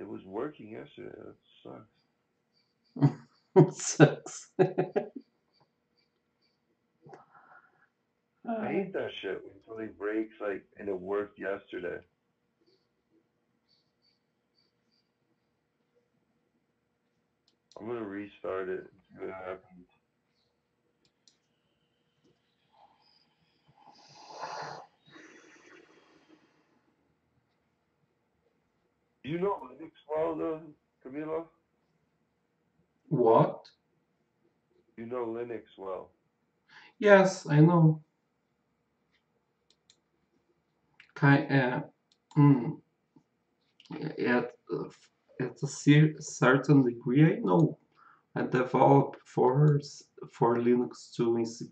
It was working yesterday. That sucks. Sucks. I Uh, hate that shit when something breaks like and it worked yesterday. I'm gonna restart it and see what happens. Do you know Linux well though, Camilo? what? You know Linux well. Yes, I know. Kind, mm, at at a certain degree, I know. I developed for Linux too in C++.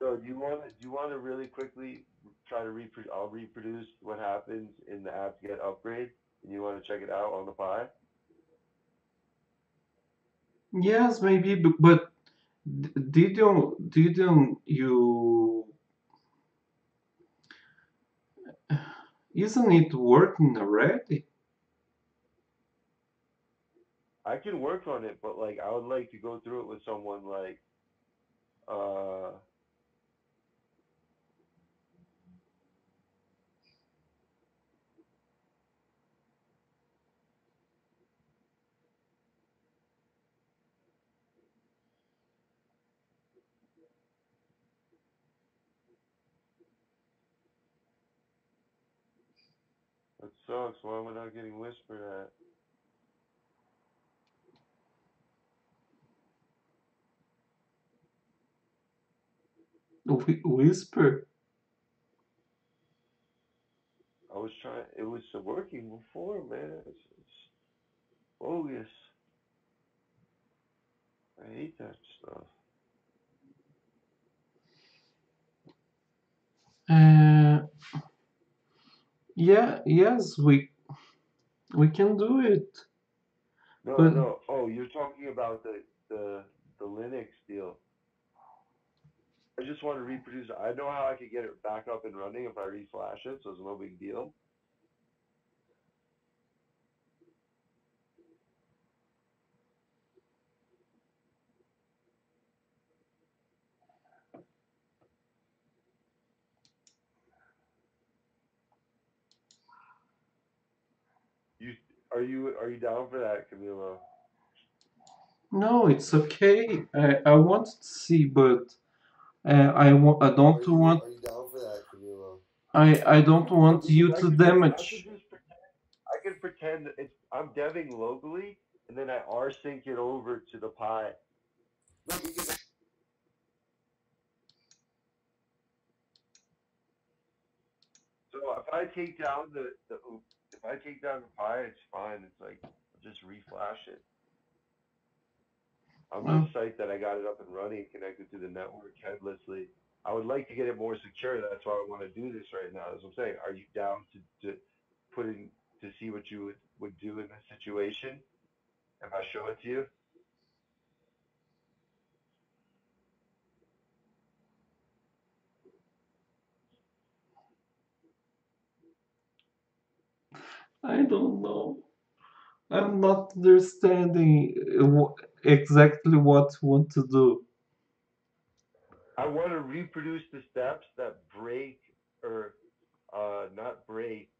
So do you want to really quickly try to reproduce? I'll reproduce what happens in the apt-get upgrade, and you want to check it out on the Pi. Yes, maybe, but didn't you? Isn't it working already? I can work on it, but like I would like to go through it with someone like uh that sucks. Why am I not getting whispered at? Whisper. I was trying. It was working before, man. It's bogus. I hate that stuff. Uh, yeah, yes, we can do it, No, but no. Oh, you're talking about the Linux deal. I just want to reproduce it. I know how I could get it back up and running if I reflash it, so it's no big deal. You are you down for that, Camilo? no, it's okay. I want to see, but I Are don't you want are you down for that, Camilo? I don't want Because you to I could damage. just I can pretend it's I'm deving locally, and then I rsync it over to the Pi. No, because so if I take down the if I take down the Pi, it's fine. It's like I'll just reflash it. I'm just Well, psyched that I got it up and running, connected to the network headlessly. I would like to get it more secure. That's why I want to do this right now. As I'm saying, are you down to put in to see what you would do in this situation if I show it to you? I don't know. I'm not understanding exactly what you want to do. I want to reproduce the steps that break or not break,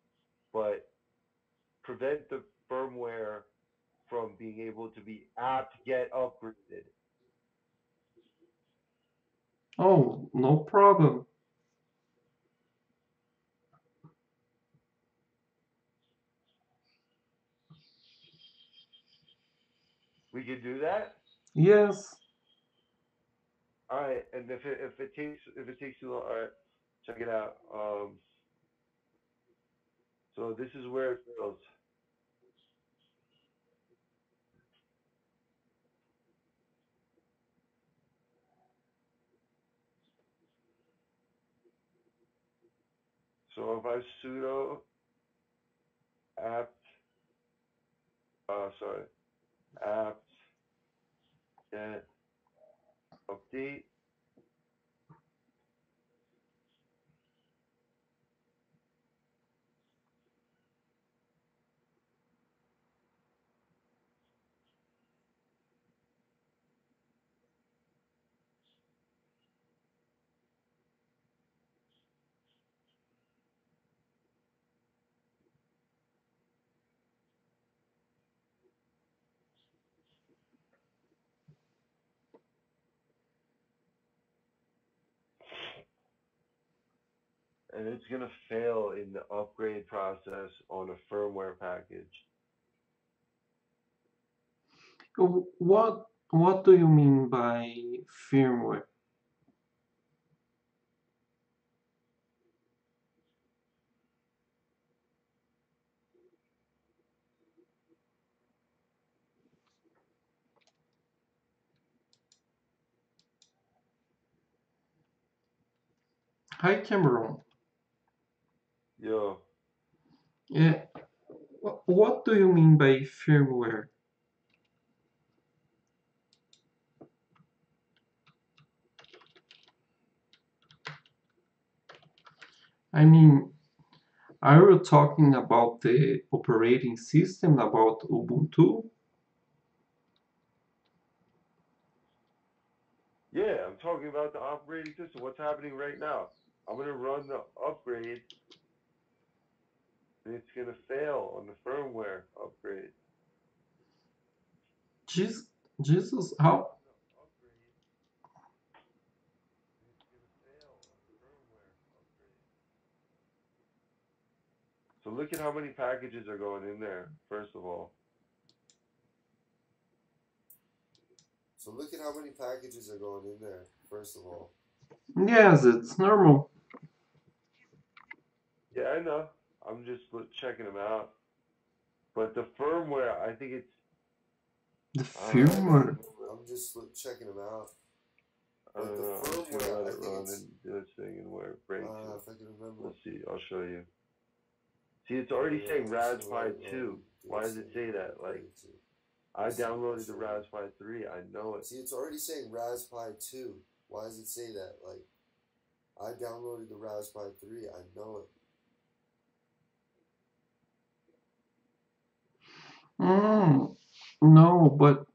but prevent the firmware from being able to be apt get upgraded. Oh, no problem. We could do that. Yes, All right, and if it takes too long, all right, check it out. So this is where it goes. So if I sudo apt, sorry, apt get update, and it's gonna fail in the upgrade process on a firmware package. What do you mean by firmware? Hi, Cameron. Yo, Yeah, what do you mean by firmware? I mean, are you talking about the operating system, about Ubuntu? yeah, I'm talking about the operating system. What's happening right now? I'm gonna run the upgrade, and it's gonna fail on the firmware upgrade. Jesus, Jesus, I'm gonna how? run the upgrade, and it's gonna fail on the firmware upgrade. So look at how many packages are going in there. First of all, So look at how many packages are going in there, first of all. Yes, it's normal. yeah, I know. I'm just checking them out. But the firmware, I think it's The I Yeah, I can't know. firmware. remember. I'm just checking them out. I But don't the know. I'm just gonna firmware, let I it think run it's, and do its thing and where it breaks and if I can remember. we'll see. I'll show you. See, it's Oh already yeah, saying it's gonna let Raspberry it run 2. and do Why its does it thing say and where that? it Like, breaks it. I See, I'll downloaded the show you. Raspberry 3. I know it. See, it's already saying Raspberry 2. Why does it say that? Like, I downloaded the Raspberry 3. I know it. Mm, no, but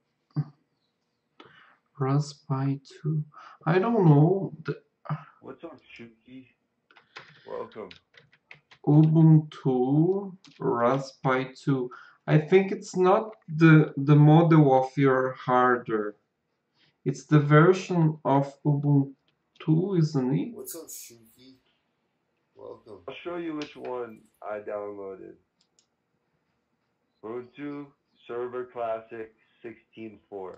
Raspberry 2. I don't know. The What's up, Shuki? Welcome. Ubuntu Raspberry 2. I think it's not the model of your hardware. It's the version of Ubuntu, isn't it? What's up, Shuki? Welcome. I'll show you which one I downloaded. Ubuntu Server Classic 16.4.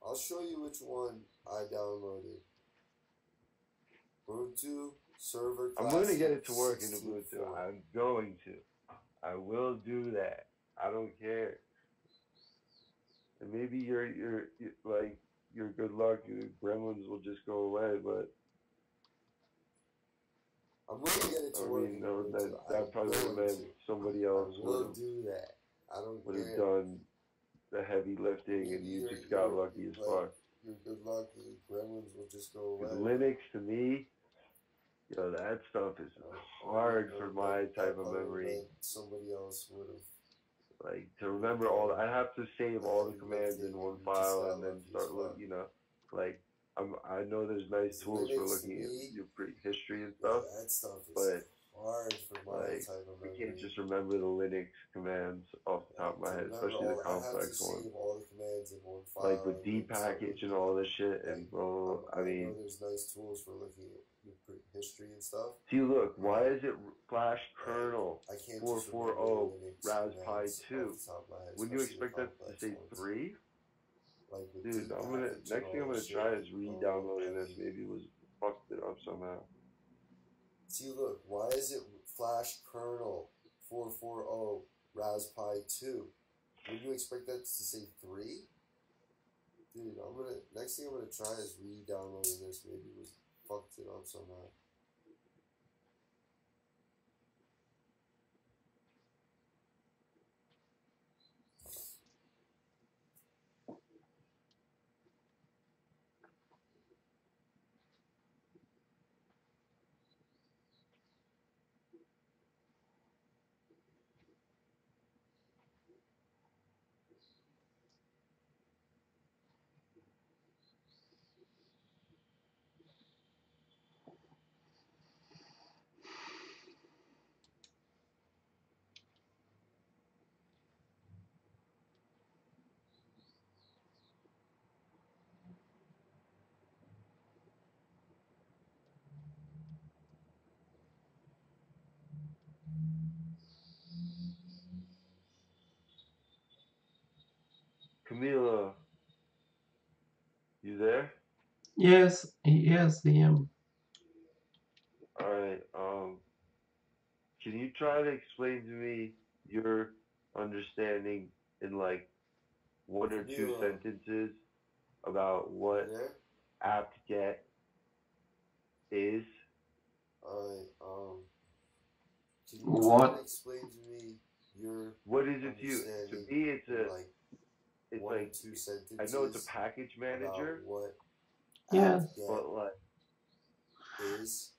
I'll show you which one I downloaded. Ubuntu Server I'm going to get Classic it to work in Ubuntu. 16.4. I'm going to. I will do that. I don't care. And maybe like your good luck, your gremlins will just go away. But I'm going to get it to I work mean, in no, Ubuntu. that I'm probably would have going meant to. somebody I else will do that. I don't would have care. done the heavy lifting, and Maybe you just got lucky as like fuck. your good luck, the gremlins will just go Because away. Linux to me, that stuff is hard for my type That of probably would have memory. meant somebody else Like to would have remember all done that, I have to save the all the heavy commands in lifting, and one you just file got and then lucky as start fuck. like I know there's nice Because tools for Linux to looking at me, your history and yeah, stuff, that stuff is but hard for my like type of I can't memory. just remember the Linux commands off the top of my To head, remember especially the all, I have complex to ones. save all the commands in one Like file with and then start dpackage and looking all at, this shit like, and bro, I I know mean, there's nice tools for looking at your history and stuff. see look, why is it flash But kernel I can't just remember the 440 Linux Raspberry commands off 2? the top of my head, Wouldn't you especially the expect that to complex say ones. 3? Like with Dude, D I'm gonna package and next thing all I'm this gonna shit. try is I re-downloading this. mean, Maybe it was fucked it up somehow. see, look, why is it Flash kernel 440 Raspberry 2? Wouldn't you expect that to say 3? Dude, next thing I'm gonna try is re-downloading this. Maybe it was fucked it up somehow. Cameron, are you there? Camila, you there? Yes, yes, I am. All right. Can you try to explain to me your understanding in like one or two Camilo, sentences about you what there? apt-get is? Alright, can you try to What? explain to me your What is it to you? To understanding me, it's in a, like it's one or like, two I know it's a sentences package about manager, what Yes. apt-get but like, is?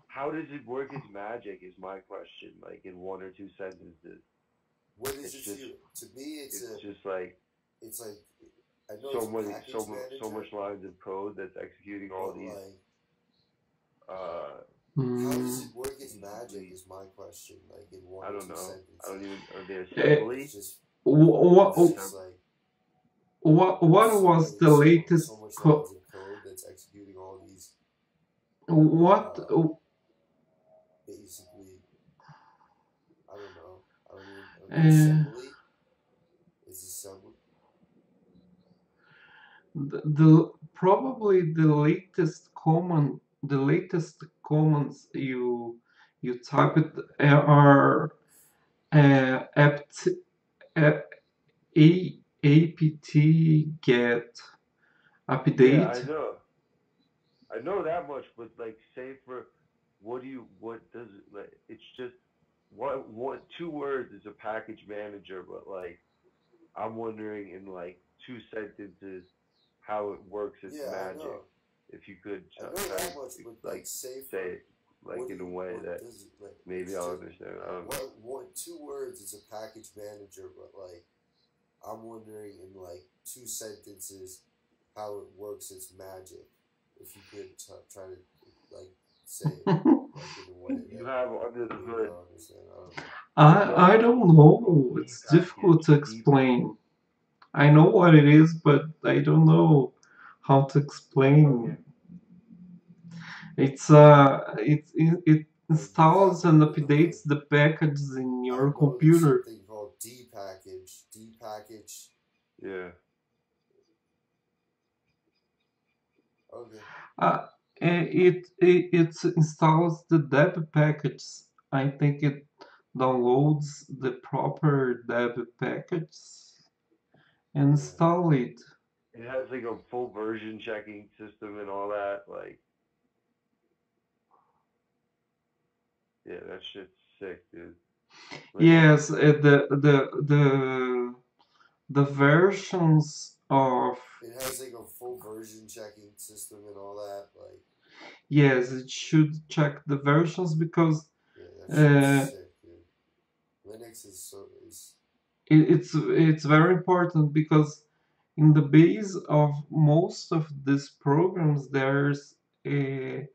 how does it work its magic? Is my question. Like in one or two sentences, What is it's it to just, you? To me, it's just like it's like I know it's a package so manager, much lines of code that's executing all but these like, uh how does Hmm. it work its magic? basically, Is my question. Like in one I or don't two know. I don't sentences, even, are they it's assembly? just What? it's just Assembly? like What was the so latest? much lines of code that's executing all these What? uh basically I don't know. I don't even are they Uh, assembly? Is assembly? the probably the latest comments you type it are apt a, apt get Yeah, update. I know that much, but like, say for what does it like? It's just what two words is a package manager, but like I'm wondering in like two sentences how it works its Yeah, I magic. know. If you could I know kind of that much, but like like say for say it like in a way what that does it like maybe it's I'll just understand. I don't know. what two words it's a package manager, but like I'm wondering in like two sentences how it works its magic. If you could try to like say it like in a way What do you that have under the maybe hood? I'll understand. I don't know. I know I it's don't called know. D It's package. difficult to D explain. I know what it is, but I don't know how to okay. explain. It Like you have installs and under the hood. updates the packages in I your know there's computer. something called D package. D package. Yeah. Okay. Uh, it installs the deb package. I think it downloads the proper deb package and Yeah. install it. It has like a full version checking system and all that. Like, yeah, that shit's sick, dude. Linux. Yes, the versions of It has like a full version checking system and all that. Like, yes, it should check the versions because yeah, that shit's uh, sick, dude. Linux is so is it's very important because in the base of most of these programs a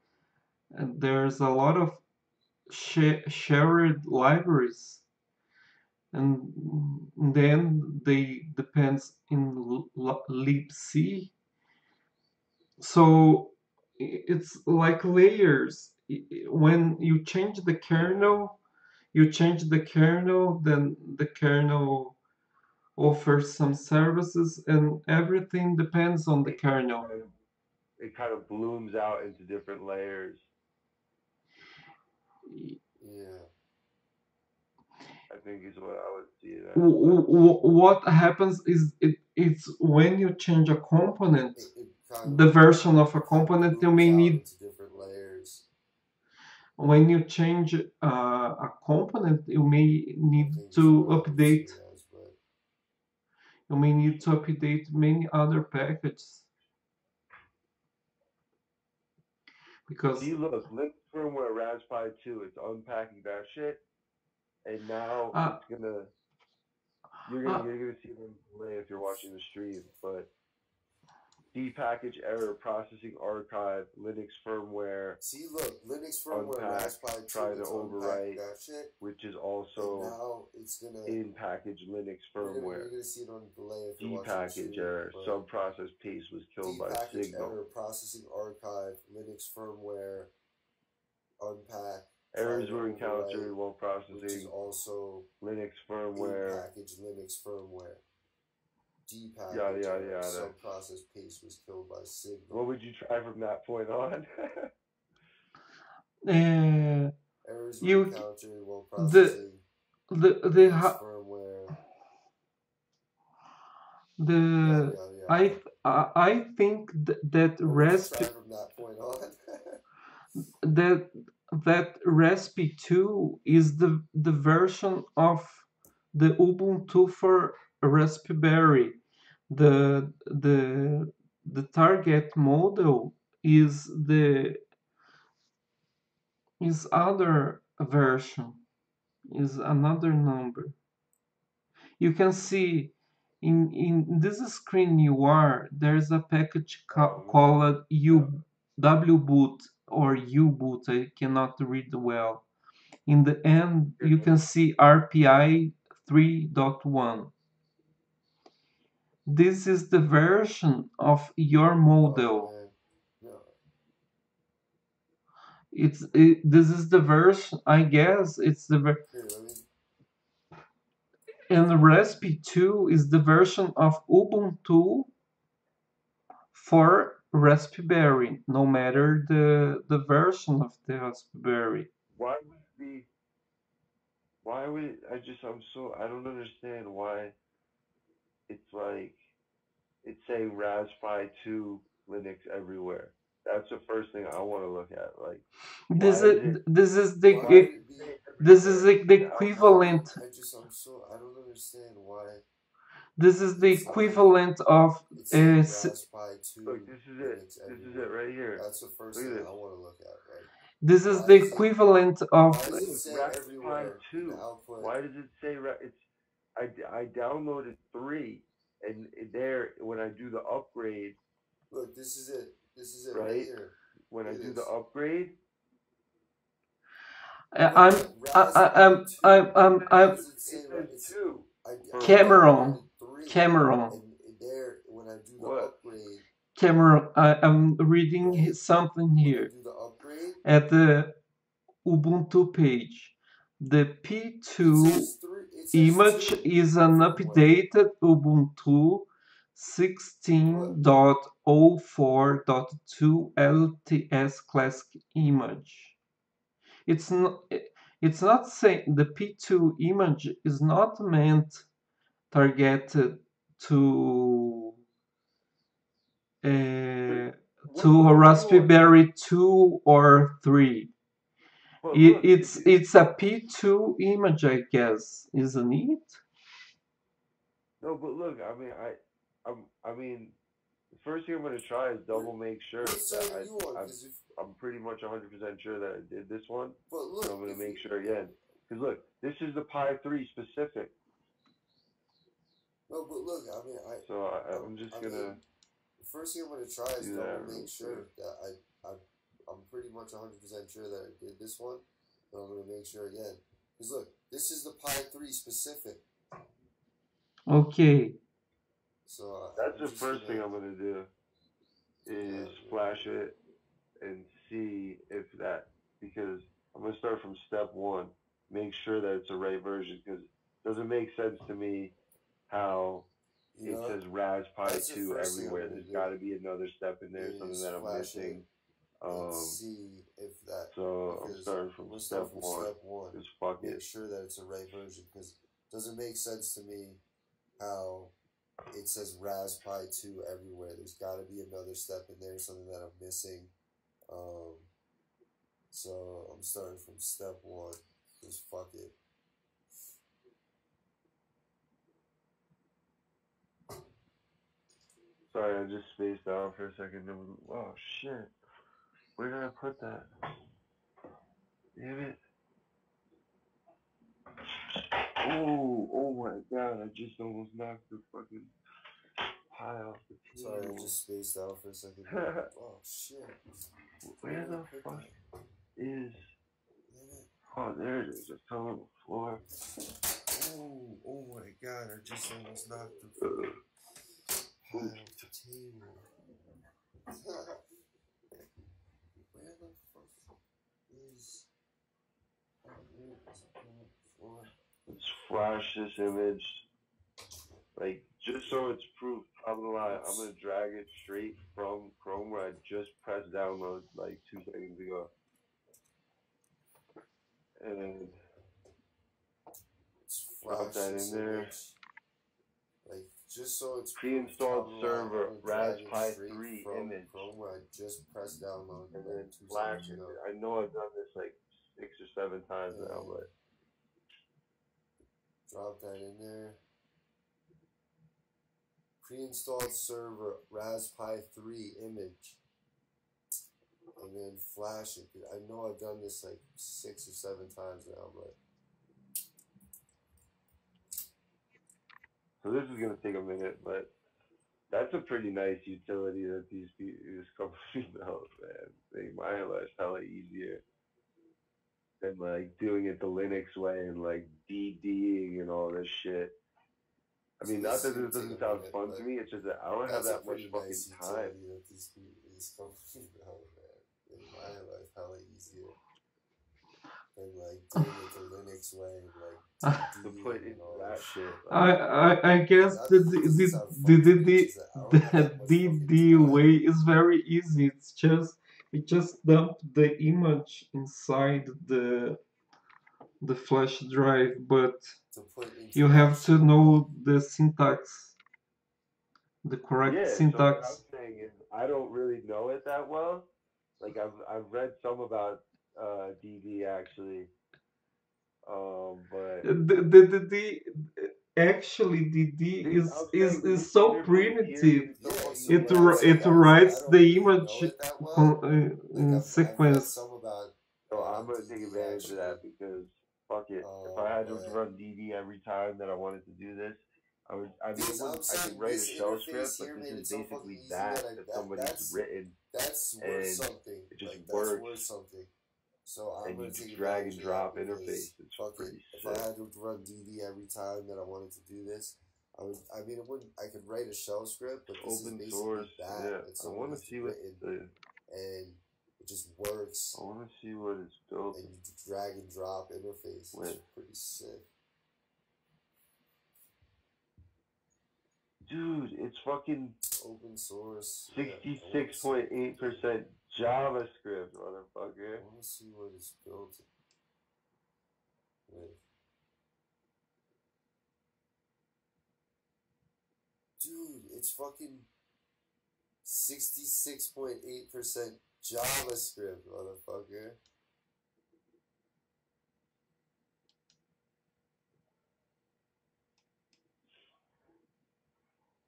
there's a lot of shared libraries and then they depends in libc, so it's like layers. When you change the Yeah. kernel, you change the kernel, then the kernel offers some services, and everything depends on the It, kernel. it kind of blooms out into different layers. yeah. I think is what I would see it as. But What happens is it's when you change a component, It kind of the version of a it kind of component you blooms may out need. into different layers. When you change a component, I think is what I would see it as, but you may need to update many other packages because see, look, Linux firmware Raspberry 2, it's unpacking that shit, and now uh, it's gonna uh, you're gonna see them delay if you're watching the stream, but D package error processing archive Linux firmware see, look, Linux firmware unpack Raspberry 2, try to it's unpacking overwrite, that shit, which is and also now it's gonna in package Linux firmware. you're gonna see it on delay if you're D watching the package stream, error but subprocess paste was killed D by package signal. error processing archive Linux firmware unpack errors try to were encountered overwrite, while which is processing also Linux in firmware. package Linux firmware. Yada Depackage yada error. yada. Subprocess paste was killed by signal. What would you try from that point on? Errors were you encountered while the processing the Linux firmware. Yada the yada yada. I think that What would you RESP try from that point on? that that RESP 2 is the version of the Ubuntu for Raspberry. The target model is the is other version, is another number. You can see in this screen you are, there's a package called wboot or uboot. I cannot read well. In the end, you can see RPI 3.1. This is the version of your model. Oh, no. This is the version, I guess it's the Here, let me. and RESP 2 is the version of Ubuntu for Raspberry, no matter the version of the Raspberry. Why would it be? Why would it, I don't understand why it's like it's saying Raspberry 2 Linux everywhere. That's the first thing I want to look at. Like, This why is is it? this is Why would the it be? this is the I equivalent. I don't understand why This is the it's like equivalent of it's saying Raspberry 2 Look, this is it. Linux This is it everywhere. right here. That's the first Look at thing this. I want to look at. Like, this is why the is it equivalent why of does it say Raspberry everywhere in 2. the output? Why does it say it's? I downloaded 3, and there when I do the upgrade, Look, this is it. This is it right right? here. When I Look at do the this. upgrade, I'm Raspberry 2. I'm Why does it say it says it's 2. I Cameron. downloaded 3, Cameron. and there when I do the What? upgrade, Cameron, I'm reading right? something When I here do the upgrade, at the Ubuntu page. The it P2 says 3. It says image 2 is an firmware. updated Ubuntu What? 16.04.2 LTS classic image. It's not saying the P2 image is not meant targeted to What to a are you doing? Raspberry 2 or 3. But look, It's a P2 image, I guess, isn't it? no, but look. I mean, the first thing I'm gonna try is double make sure What site that are you on? Because if I'm pretty much 100% sure that I did this one. but look, And I'm gonna if make sure again. Because look, this is the Pi 3 specific. no, but look, I mean, So I'm just gonna the first thing I'm gonna try is do that double real make sure quick. that I'm pretty much 100% sure that I did this one, but I'm gonna make sure again. Because look, this is the Pi 3 specific. Okay. So That's I'm the just first thing gonna I'm gonna do is flash it and see if that, because I'm gonna start from step 1, make sure that it's the right version, because it doesn't make sense to me how you it know says Raspberry that's the 2 first thing I'm everywhere. gonna There's do got to be another step in there, something is that I'm flash it missing. and see if that. So I'm Because starting I'm from gonna step start from 1. step 1. Just fuck Make it. sure that it's the right version because it doesn't make sense to me how it says Raspberry 2 everywhere. There's got to be another step in there, something that I'm missing. So I'm starting from step 1. Just fuck it. Sorry, I just spaced out for a second. Oh shit. Where did I put that? Damn it. Oh my god, I just almost knocked the fucking pie off the Sorry, I table. just spaced out for a second. Oh shit. Where the fuck is... Oh, there it is. It's on the floor. Oh my god, I just almost knocked the fucking pie off the table. Where the fuck is... Let's flash this image. Like, just so it's proof, I'm gonna lie, I'm gonna drag it straight from Chrome where I just pressed download like 2 seconds ago. And Let's drop flash that in this there. image. Like, just so it's proof, Pre-installed I'm server gonna drag it Raspberry straight 3 from image. Chrome where I just pressed download And like then 2 seconds flash it. ago. I know I've done this like 6 or 7 times now, And but drop that in there. Pre-installed server Raspberry 3 image. And then flash it. I know I've done this like 6 or 7 times now, but so this is gonna take a minute, but that's a pretty nice utility that these companies built, man. Make my life hella easier than like doing it the Linux way and like DDing and all this shit. I so mean, this not is that gonna this take doesn't a sound minute, fun but to me. It's just that I don't have that's a that much pretty fucking nice time. utility that these companies built, man. Make my life hella easier than like doing it the Linux way and like To put DDing and into all that this shit. shit. Like, I guess Not that this doesn't sound fun to me, it's just that I don't have that much fucking the time. way is very easy. It just dump the image inside the flash drive, but To put into you have to Caption. know the syntax, the correct yeah. So what I'm syntax. saying is, I don't really know it that well. Like I've read some about DD actually, but The actually the dude, I'm saying this is so interface here, primitive. dude, it's so Yeah, fucking so what I'm utility. It saying is I writes don't the really know image it that well. Like I've read sequence. some about So I'm gonna take DD advantage of actually, that because fuck it. If I had to but run DD every time that I wanted to do this, I would. I mean, it this I'm wouldn't. I could saying write a this shell interface script, but here this made is it so fucking basically easy that that somebody's written, that's worth and something. it just Like that's works. worth something. So I'm And you gonna take drag advantage and of that drop because interface. It's fuck it. pretty If I sick. had to run DD every time that I wanted to do this, I would. I mean, it wouldn't. I could write a shell script, but this is Open basically source. that Yeah, that I want to somebody's see what written, the. and it just works. I want to see what it's built And you drag and drop interface. with. It's pretty sick. Dude, it's fucking Open source. Yeah, I want to see what they did. 66.8% JavaScript, motherfucker. I want to see what it's built with. Dude, it's fucking 66.8% JavaScript, motherfucker.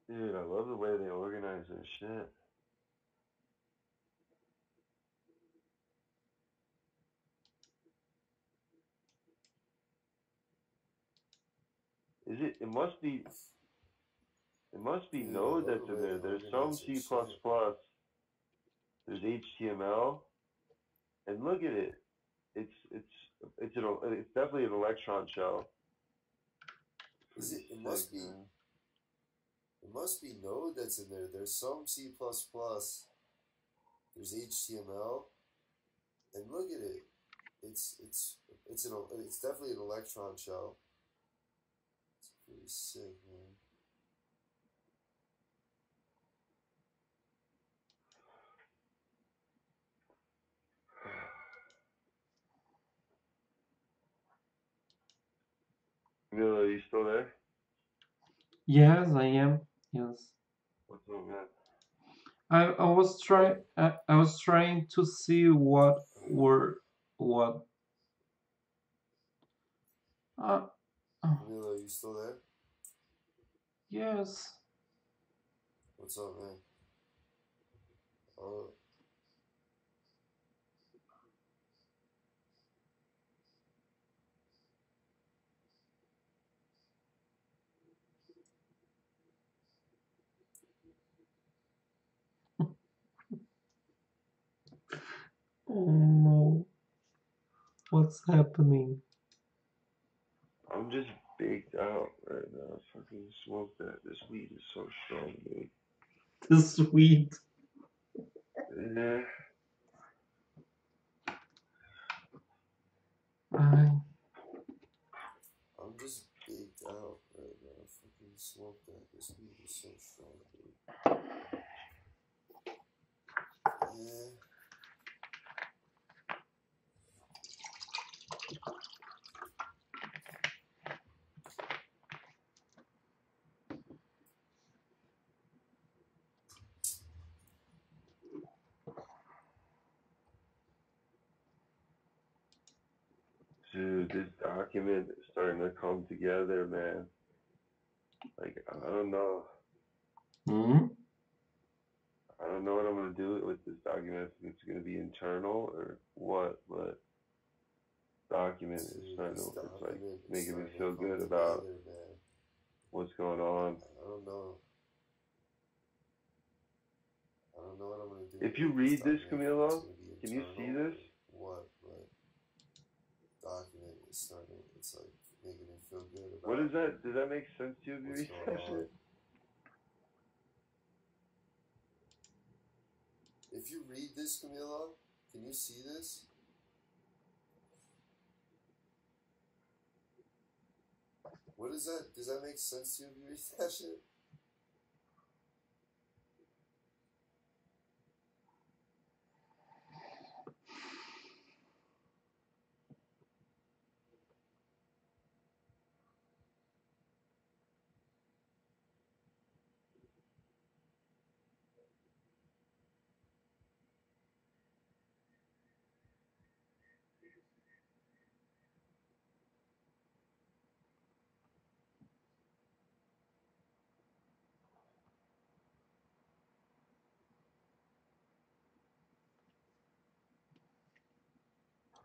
Dude, I love the way they organize their shit. Is it? It must be. It must be Dude, I Node love that's the in way there. they There's some organize their C++. shit. There's HTML, and look at it. It's definitely an Electron shell. Is it? It Pretty must sick, be. man. It must be Node that's in there. There's some C++. There's HTML, and look at it. It's definitely an Electron shell. It's pretty sick, man. Mila, are you still there? Yes, I am. Yes. What's up, man? I was trying to see what uh, Camilo, are you still there? yes. What's up, man? Oh, Oh no. What's happening? I'm just baked out right now. Fucking smoke that. This weed is so strong, dude. The sweet. Yeah. I smoke that. This weed is so strong, dude. Yeah. Dude, this document is starting to come together, man. Like, I don't know. Hmm? I don't know what I'm gonna do with this document. If it's gonna be internal or what, but document is Dude, starting this to, it's like document is making me starting to feel come good about together, man. what's going on. I don't know. I don't know what I'm gonna do If you with this read this, document. If it's Camilo, gonna be can you internal see this? or what, but document is starting. It's like making me feel good about. What is that? Does that make sense to you? What's going on? If you read this, Camilo, can you see this? What is that? Does that make sense to you if you read that shit?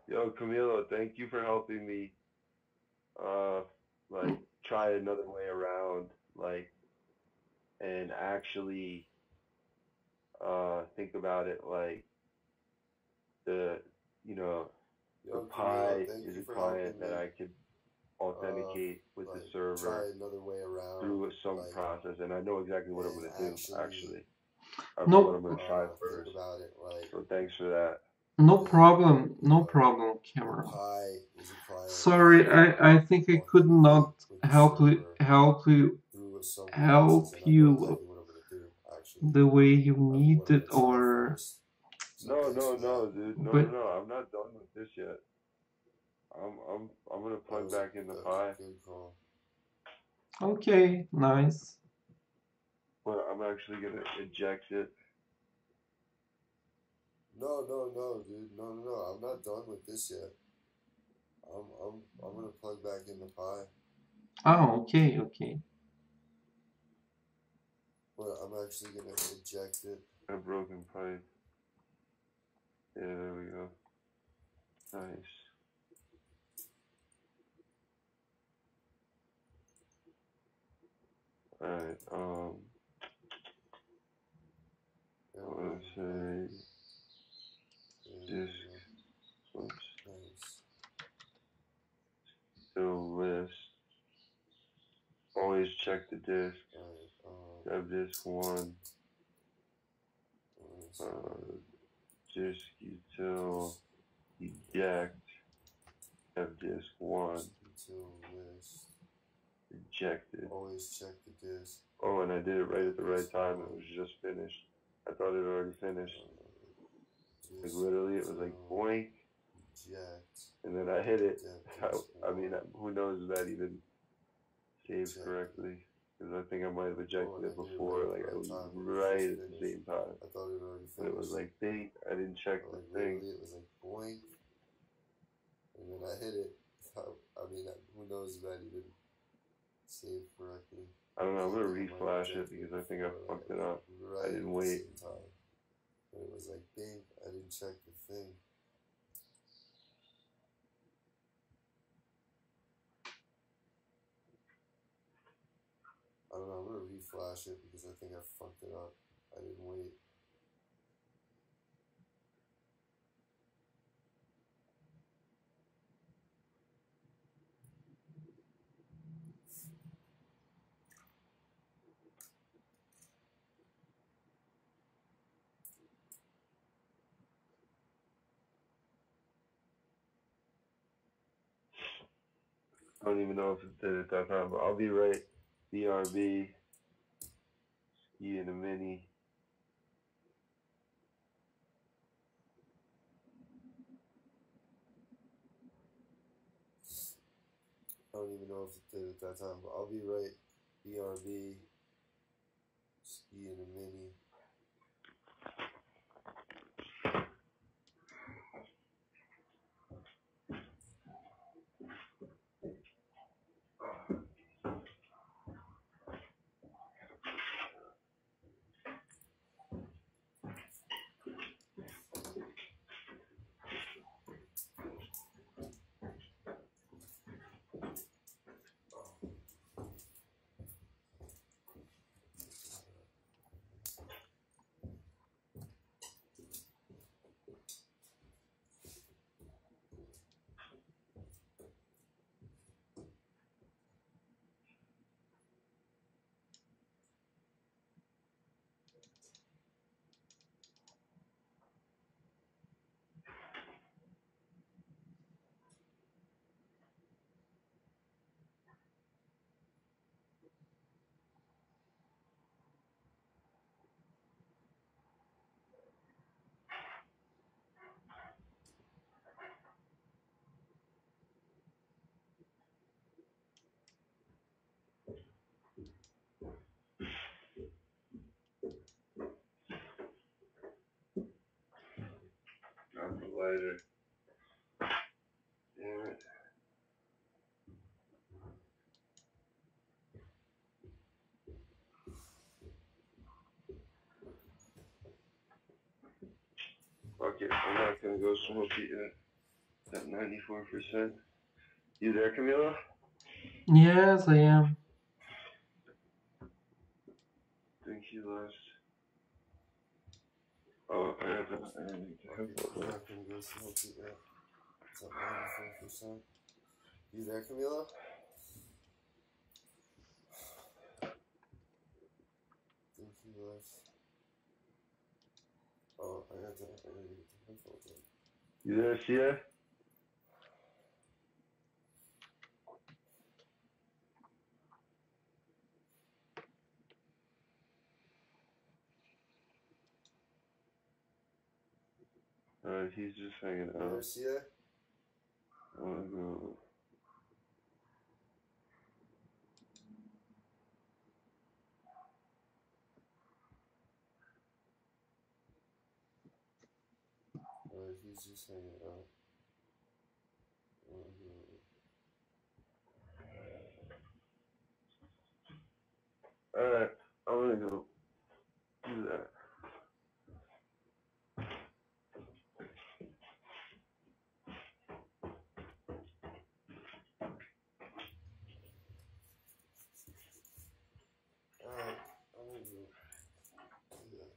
Yo, Camilo, thank you for helping me, like, try another way around, like, and actually, think about it like the, you know, the Yo, Camilo, Pi thank is you a for client helping that me. I could authenticate with the Like try server another way around. through some Like process, and I know exactly what I'm and gonna do. actually, I know what No, I'm gonna try think first. about it. Like So thanks for that. no and problem, you no know, problem, the Cameron. Pi is a client Sorry, that I think I could authenticate not with the help you server help through some process, and I know you exactly what I'm gonna do. Actually, the way you of what I'm need gonna it, try or first. So No, thanks no, for no, that. dude. but No. I'm not done with this yet. I'm gonna That plug was back in the that was Pi, a good call. okay, nice. but I'm actually gonna eject it. No, dude. No. I'm not done with this yet. I'm gonna plug back in the Pi, Oh, okay, okay. but I'm actually gonna eject it. A broken pipe. Yeah, there we go. Nice. Alright, Yeah, I wanna say disk, oops, nice. still list. Always check the disk. Alright, Grab disk one. let's Uh, disk util eject. Have disk one. until list. Ejected. Always check the disk. Oh, and I did it right at the right Disk time. It one. was just finished. I thought it had already finished. Like Disk literally, it was like util boink, eject. and then I hit it. Disk I mean, one. who knows if that even saves Ejected. correctly? Because I think I might have ejected and I it did it before. right Like at I the was right time. It was right just at the finished. same time, I thought it had already and it was finished. like ding. I didn't check But the like thing. literally, it was like boink, and then I hit it. I mean, who knows if that even saved correctly? I don't know. I'm I gonna think I might have reflash it ejected because it I think I before. fucked Like it up. I right didn't at the wait. same time. And it was like bing. I didn't check the thing. I don't know. I'm gonna reflash it because I think I fucked it up. I didn't wait. I don't even know if it did it that time, but I'll be right BRB, ski and a mini. I don't even know if it did at that time, but I'll be right. BRB, ski and a mini. Not the lighter. Damn it. Fuck it, I'm not gonna go smoke it yet. At 94%. You there, Camila? Yes, I am. I think she lost. Oh, I have to Okay, I'm not gonna go smoke it yet. It's at 94%. You there, Camila? I think he left. Oh, I gotta get the headphones in. You there, Sia? He's just hanging You out. there, Sia? I wanna go. He's just hanging out. Alright, I'm gonna go do that. Alright, I'm gonna go do that.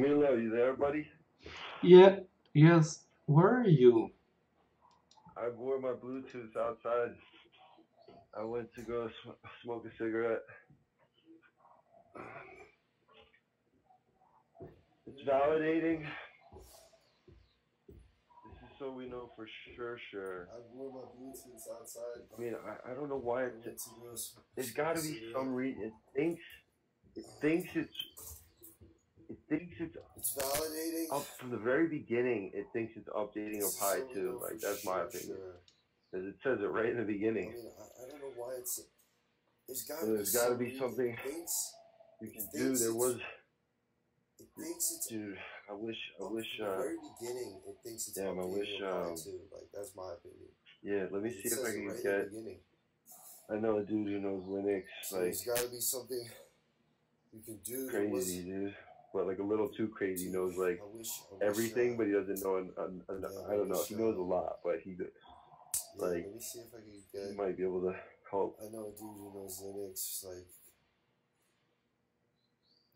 Camilo, you there, buddy? Yeah, yes. Where are you? I wore my Bluetooth outside. I went to go smoke a cigarette. It's validating. This is so we know for sure, sure. I wore my Bluetooth outside. I mean, I don't know why I it's. went to go There's smoke got a to be cigarette. some reason. It thinks it's, it thinks it's It's validating. up from the very beginning. It thinks it's updating a This is Pi so we 2. know Like for that's my sure, opinion. sure. Because it says it right in the I beginning. mean, I don't know why it's. There's got So to be there's got to be reason. something It thinks. you It can do. thinks There it's. was, It thinks it's. dude. I wish. From the very beginning, it thinks it's Damn, I wish. updating a Pi 2. Like that's my opinion. Yeah, let me It see if I says it can right in get. the beginning. I know a dude who knows Linux, So like there's got to be something you can do. crazy, dude. But like a little too crazy. Dude, Knows like I wish, everything, but he doesn't know. yeah, I don't know. wish, He knows a lot, but he yeah, like let me see if I can he get. might be able to help. I know a dude who knows Linux like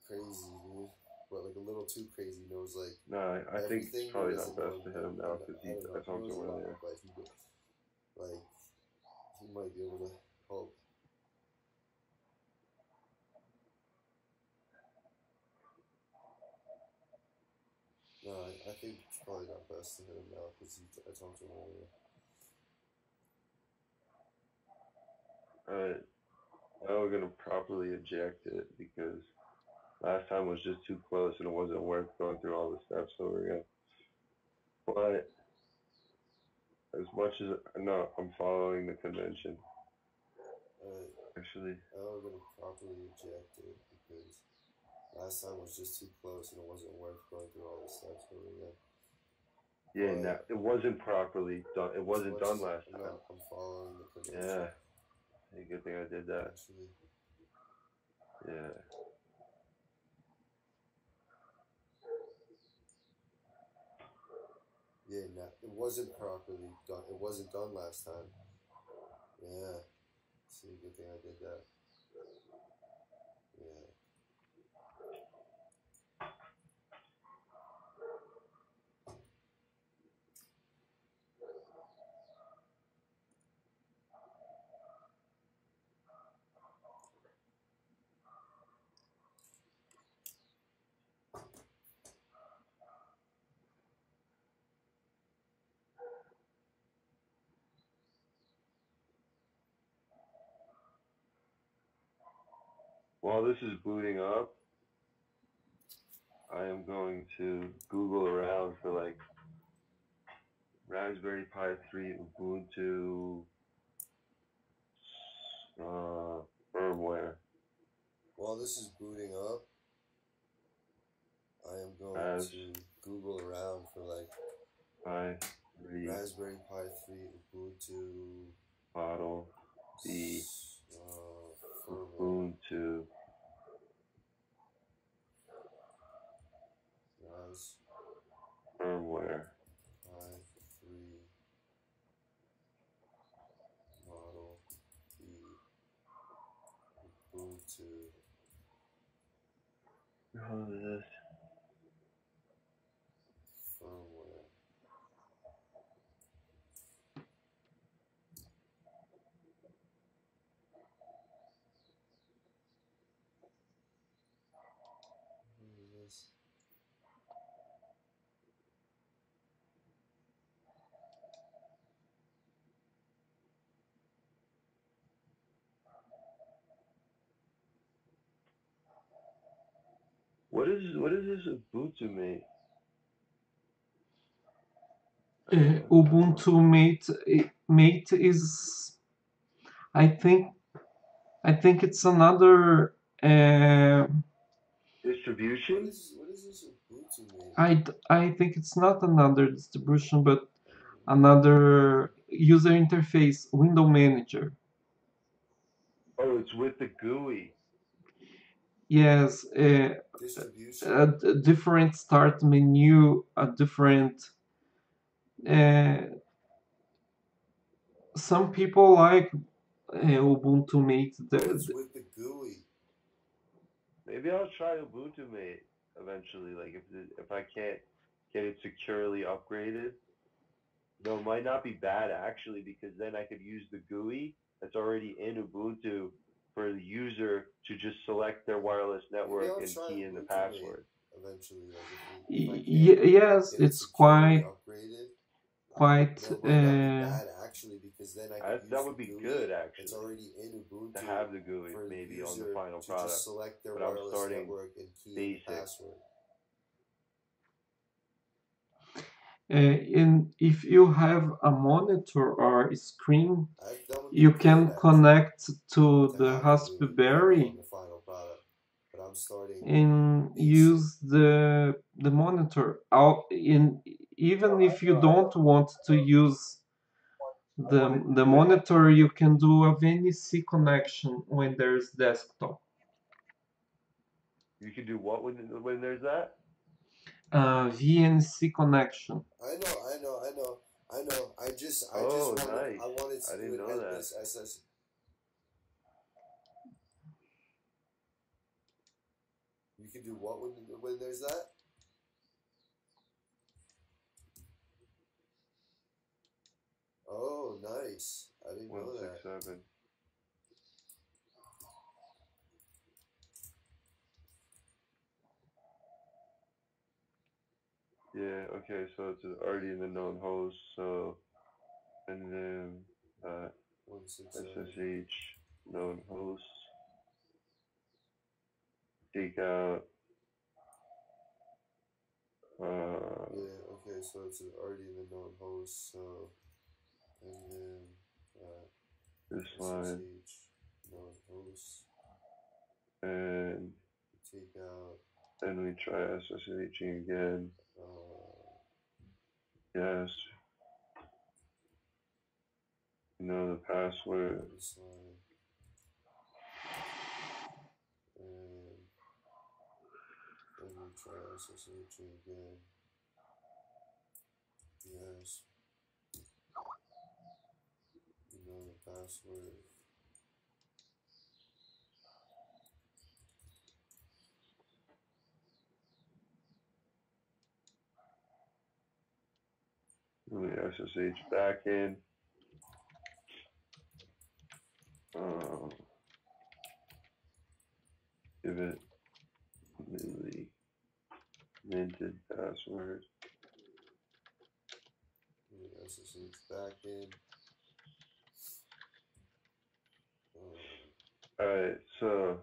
crazy, dude. But like a little too crazy. Knows like Nah, I think everything. it's probably but not doesn't best to hit him now because I don't know. I talked He to knows him a lot, earlier. but like he might be able to help. No, I think it's probably not best to hit him now because I talked to him earlier. Alright, now we're gonna properly eject it because last time was just too close and it wasn't worth going through all the steps over again. But as much as no, I'm following the convention. Actually, now we're gonna properly eject it because last time was just too close and it wasn't worth going through all the steps over again. yeah, no, it wasn't properly done. It wasn't done last time. No, I'm following the convention. Yeah, hey, good thing I did that. Actually. Yeah. Yeah, no, it wasn't properly done. It wasn't done last time. Yeah. See, good thing I did that. Yeah. While this is booting up, I am going to Google around for like Raspberry Pi 3 Ubuntu firmware. While this is booting up, I am going As to Google around for like Pi 3 Raspberry Pi 3 Ubuntu Model B firmware. Ubuntu firmware. Pi 3 Model B Ubuntu. How is this? Firmware. What is this Ubuntu mate? Ubuntu Mate is, I think it's another. Distribution? What is this Ubuntu Mate? I think it's not another distribution, but another user interface, window manager. Oh, it's with the GUI. Yes, Distribution? a different start menu, a different. Some people like Ubuntu Mate. Oh, it's with the GUI. Maybe I'll try Ubuntu mate. eventually. Like if I can't get it securely upgraded, no, it might not be bad actually because then I could use the GUI that's already in Ubuntu for the user to just select their wireless Maybe network I'll and try key in the Ultimate password. eventually. Like if I can't Yes, get it it's securely quite upgraded, quite no, it might not be bad actually because then I could use That the would be GUI good that's actually already in to Ubuntu have the GUI for the maybe on the user final to just product. select their But I'm wireless starting network and key in the basic. password. in if you have a monitor or a screen, That would be you good can actually connect to to the have the GUI maybe on Raspberry the final product. But I'm starting and basic. use the monitor out in even if you don't want to use the monitor, you can do a VNC connection when there's desktop. You can do what when there's that? VNC connection. I know. I just Oh, wanted nice. I wanted to I do didn't it know that. headless SS. You can do what when there's that? Oh, nice. I didn't know that. 167. Yeah, okay, so it's already in the known host, so and then 167. SSH known host, take out Yeah, okay, so it's already in the known host, so and then this line SSH known host. and Take out then we try SSHing again. Yes. You know the password. this line and then we try SSHing again. Yes. You know the password. Let me SSH back in. Give it newly minted password. SSH back in. Alright, so